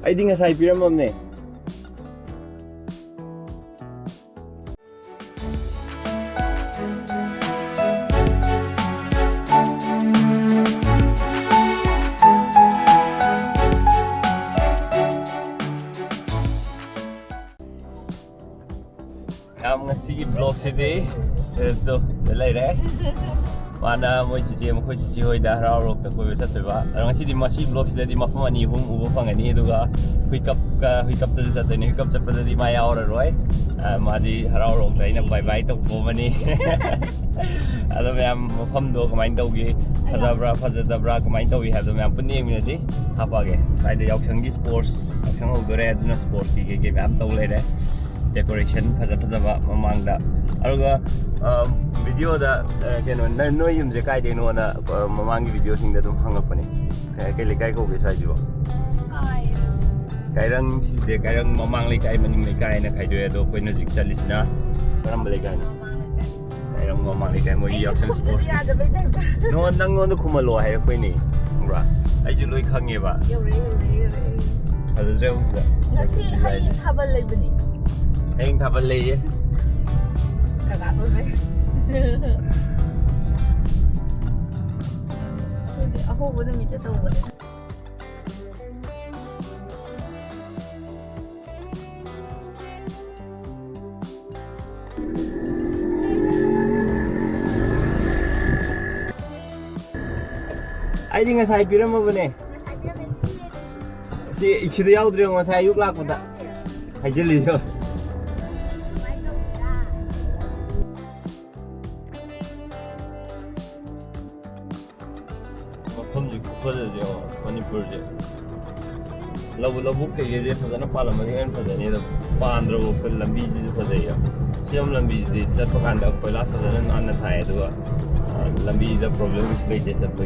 ꯑꯩꯗꯤ ꯉꯁꯥꯏ ꯄꯤꯔꯝꯃꯕꯅꯦ ꯌꯥꯝ ꯉꯁꯤꯒꯤ ꯕ꯭ꯂꯣꯛꯁꯤꯗꯤ ꯂꯩꯔꯦ ꯃꯥꯅ ꯃꯣꯏ ꯆꯤꯆꯦ ꯃꯈꯣꯏ ꯆꯤꯆꯦ ꯍꯣꯏꯗ ꯍꯔꯥꯎꯔꯣꯛꯇ ꯀꯣꯏꯕ ꯆꯠꯇꯣꯏꯕ ꯑꯗꯣ ꯉꯁꯤꯗꯤ ꯃꯁꯤ ꯕ꯭ꯂꯣꯛꯁꯤꯗꯗꯤ ꯃꯐꯝ ꯑꯅꯤ ꯑꯍꯨꯝ ꯎꯕ ꯐꯪꯒꯅꯤ ꯑꯗꯨꯒ ꯍꯨꯏꯀꯞꯇꯁꯨ ꯆꯠꯇꯣꯏꯅꯤ ꯍꯨꯏꯀꯞ ꯆꯠꯄꯗꯗꯤ ꯃꯥ ꯌꯥꯎꯔꯔꯣꯏ 마디 하라오롱 다이나 바이바이 또 보머니 아도 ям ꯃꯐꯝꯗꯣ ꯀꯃꯥꯏꯅ ꯇꯧꯒꯦ ꯐꯖꯕ꯭ꯔꯥ ꯐꯖꯗꯕ꯭ꯔꯥ ꯀꯃꯥꯏꯅ ꯇꯧꯏ ꯍꯥꯏꯕꯗꯣ ꯃꯌꯥꯝ ꯄꯨꯟꯅ ꯌꯦꯡꯃꯤꯟꯅꯁꯤ ꯍꯥꯞꯄꯒꯦ ꯍꯥꯏꯗꯤ ꯌꯥꯎꯁꯪꯒꯤ ꯁ꯭ꯄꯣꯔꯠꯁ ꯌꯥꯎꯁꯪ ꯍꯧꯗꯣꯔꯦ ꯑꯗꯨꯅ ꯁ꯭ꯄꯣꯔꯠꯁꯀꯤ ꯀꯩꯀꯩ ꯃꯌꯥꯝ ꯇꯧ ꯂꯩꯔꯦ ꯗꯦꯀꯣꯔꯦꯁꯟ ꯐꯖꯕ ꯃꯃꯥꯡꯗ ꯑꯗꯨꯒ ꯚꯤꯗꯤꯑꯣꯗ ꯀꯩꯅꯣ ꯅꯣꯏ ꯌꯨꯝꯁꯦ ꯀꯥꯏꯗꯩꯅꯣꯅ ꯃꯃꯥꯡꯒꯤ ꯚꯤꯗꯤꯑꯣꯁꯤꯡꯗ ꯑꯗꯨꯝ ꯍꯪꯉꯛꯄꯅꯦ ꯀꯩ ꯂꯩꯀꯥꯏ ꯀꯧꯒꯦ ꯁ꯭ꯋꯥꯏꯁꯤꯕꯣ Kairang sise kairang mamang lekai maning lekai na kaidoy ado koy na jikchali sina karam lekai na kairang mamang lekai mo Yaosang sports no nang no kumalo hay koy ni ngura ay juloy khange ba yore adre usda ngasi hay Thabal lay bani hay Thabal lay ye kaga to be pwede ako bo na mita to bo I think I piram over there. See, it's the outdoor was I you black with that. I tell you. Love book is for the Parliament for the Pandro, Lambi for the Siam Lambi, the Japanda, Polas for the Anataya, Lambi, the problem which made this up.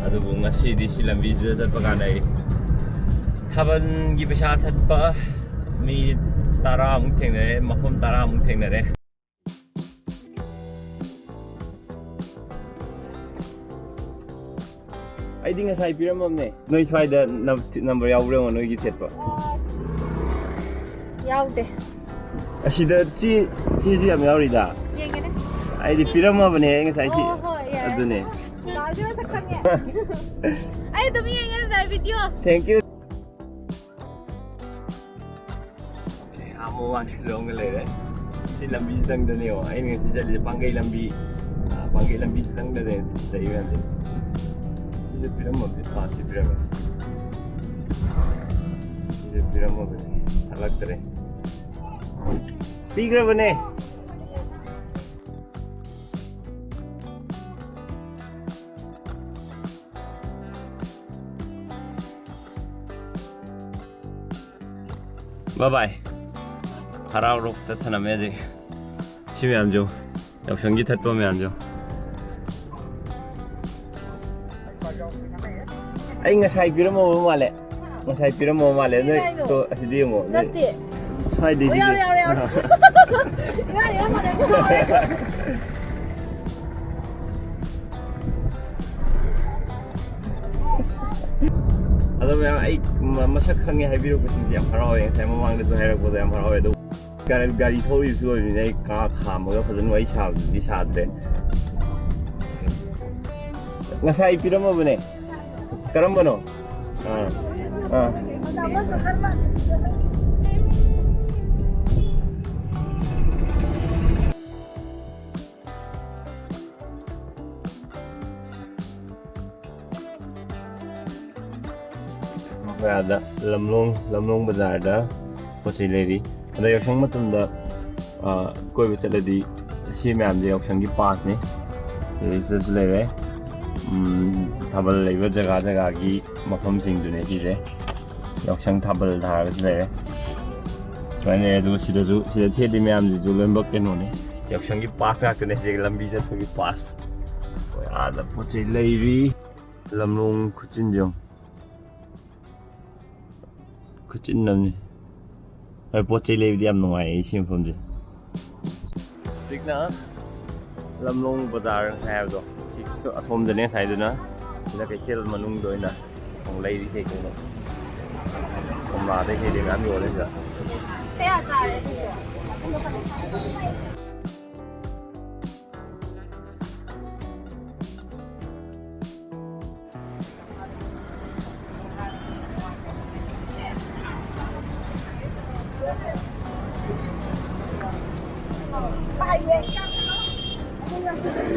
ꯑꯗꯨꯕꯨ ꯉꯁꯤꯗꯤ ꯁꯤ ꯂꯝꯕꯤꯁꯤꯗ ꯆꯠꯄ ꯀꯥꯟꯗ ꯑꯩ ꯊꯥꯕꯜꯒꯤ ꯄꯩꯁꯥ ꯊꯠꯄ ꯃꯤ 10ꯃꯨꯛ ꯊꯦꯡꯅꯔꯦ ꯃꯐꯝ 10ꯃꯨꯛ ꯊꯦꯡꯅꯔꯦ ꯑꯩꯗꯤ ꯉꯁꯥꯏ ꯄꯤꯔꯝꯃꯕꯅꯦ ꯅꯣꯏ ꯁ꯭ꯋꯥꯏꯗ ꯅꯝꯕꯔ ꯌꯥꯎꯕ꯭ꯔꯣ ꯅꯣꯏꯒꯤ ꯊꯦꯠꯄ ꯌꯥꯎꯗꯦ ꯑꯁꯤꯗ ꯆꯦꯁꯤ ꯌꯥꯝ ꯌꯥꯎꯔꯤꯗ ꯌꯦꯡꯒꯦꯅꯦ ꯑꯩꯗꯤ ꯄꯤꯔꯝꯃꯕꯅꯦ ꯑꯩ ꯉꯁꯥꯏ ꯁꯤ ꯑꯗꯨꯅꯦ I don't mean any video. Thank you. Okay, I'm going to go later. See, Lambi is done the neo. I mean, it's a Pangei Lambi is done the event. She's a pyramid, the past pyramid. She's a pyramid. I like the bigger one. Bye bye. Haraurok ta thana me de. Si me amjo. Yaosang gi thatpa me amjo. Ai ngasai piramo male. Ngasai piramo male noi to asidi mo. Natti. Sai de ji. Ada I masak khange haibiro kusingi am harawe sai mamang de haira ko am harawe do gari thoi su ni ka khamaga fajan wai sa di sadre ngasai piramo bane karam bano ada lamlong bazar da pochai leri ada yaosang matumda koi ba chaladi si myam je yaosang gi pass ni is lere Thabal leiba jaga gi mafam sing du ne ji je yaosang Thabal thar ga lere swane du sida thedi myam ji ju lembak ke no ne yaosang gi pass ga ne je lambi ja gi pass koi ada pochai leri lamlong khuchin jong Kuchin namni. Ay pochai levi di am nungai sim phomje. Dikna lamlong bazar sai do. Sik asom de ne sai do na. Sila kai khel manung do na. Ong lai ri ke ko. ผมมาได้แค่เดียวกันอยู่เลยจ้ะ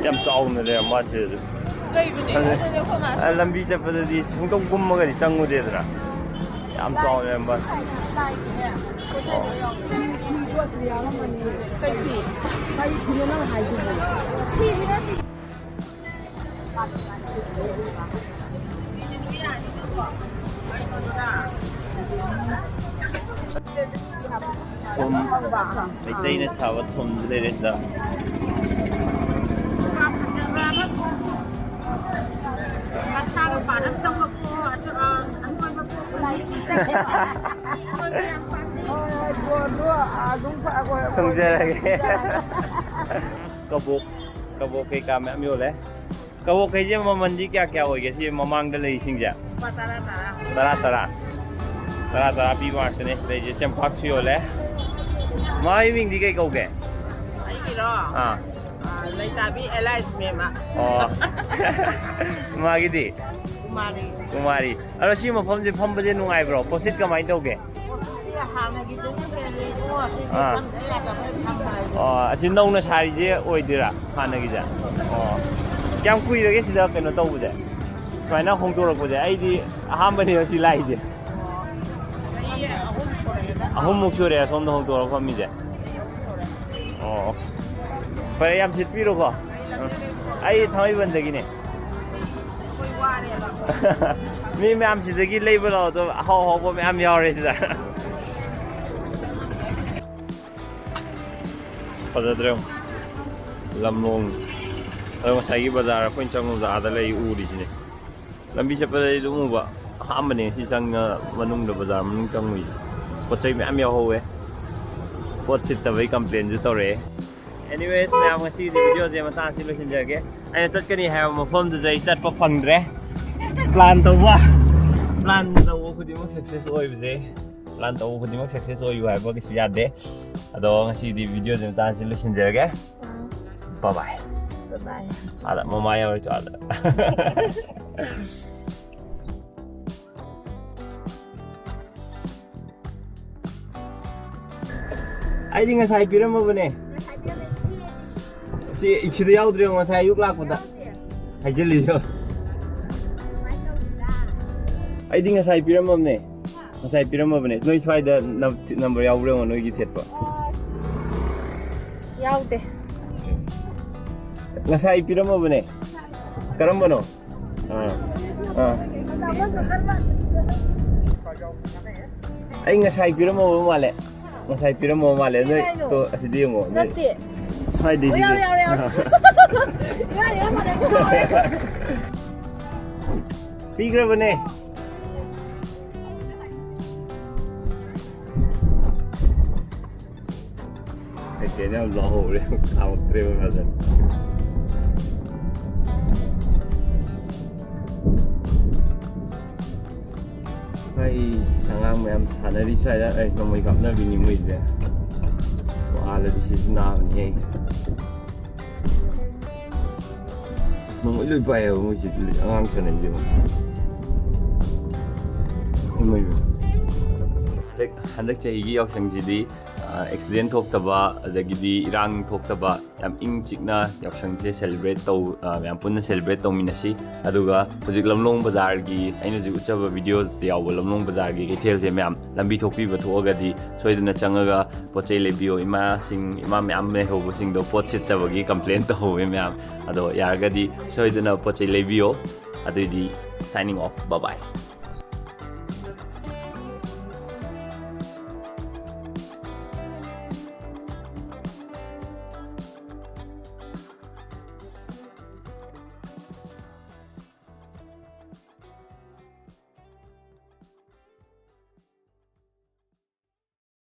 ям 싸우는데 맞지? 람비 잡아들이 중동 군먹은 이상무 되더라. 얌 싸우는 뭐. 이때는 사와 톰 들린다. 정절하게 कबोक के काम में मिले कबोक के जे मंजी क्या हो गया सी ममांग the लई सिंग जा तरा पी मार्ट ने ले जे चंपाक सी होले माई विंग दी के कौगे आई की रो हां Leisabis Elias mema oh मागी दी कुमारी अरे सी मफम जे फम बजे नुंगाई ब्रो पोसिट कमाई दोगे असी नौना सारीजे ओइदिरा हानगिजा क्या कुइरगे सिदा कनो तौबजे सुमाइना होंदोरकबजे आइदि अहामबने असी लाइजे अहुमुक सुरे सोमदा होंदोरक फमिजे फरे याम सिटपिरोको आई थाइबनदगिने मी मैम सिदगी लेबो तो हाउ हाउ मैम यावरे सिदा फजद्रेम लमलोंग ngसाइगी बाजार कोइन चंगो जादा लई उरिसिने लंबी चपदे दुमुबा हामने सि चंग मनुंग द बाजार मनुंग चंगुई पोचै मैम यावहोवे पोट सितबई कंप्लेन जु तोरे anyways मैम ngasi वीडियो जे मता सि लोसिन जगे ai चटकनी है मफम द जै चट प फंगद्रे प्लान तौ खुदिमक सक्सेस ओइबजे प्लान तौ खुदिमक सक्सेस ओइबो हाइबो किसु यादे अदो ngasi di video जे मता सि लोसिन जगे bye bye ada mama ya itu ada ai di ngasai piram apa ne si ichi da yaudre ngasai yuk lak pun ai jeli yo ai di ngasai piram apa ne ngasai piram apa ne noi swai da number yaudre ngo noi gi thet pa yaude ngasai piram apa ne karamba no ai ngasai piram apa male ngasai piram apa male noi to asidi ngo natti sai di pigra bane kayaknya udah boleh kamu terima kasih hai sangang ma'am सानरी साइड ए नमै kapna bini muide wala di sisi na ni nung iloi pai mo si angang chane jo mai handak chai gi yaksang ji di accident thokta adagidi irang thokta yam ing chikna yaksang je celebrate to yam punna celebrate to minasi aduga hojik lamlong bazar gi aina ji uchaba videos de yaw lamlong bazar gi kethel je myam lambi thokpi ba thogadi soidana changaga pochai lebio ima myam me hobo sing do pochit ta bagi complaint to hobe myam ado yargadi soidana pochai lebio adudi signing off bye bye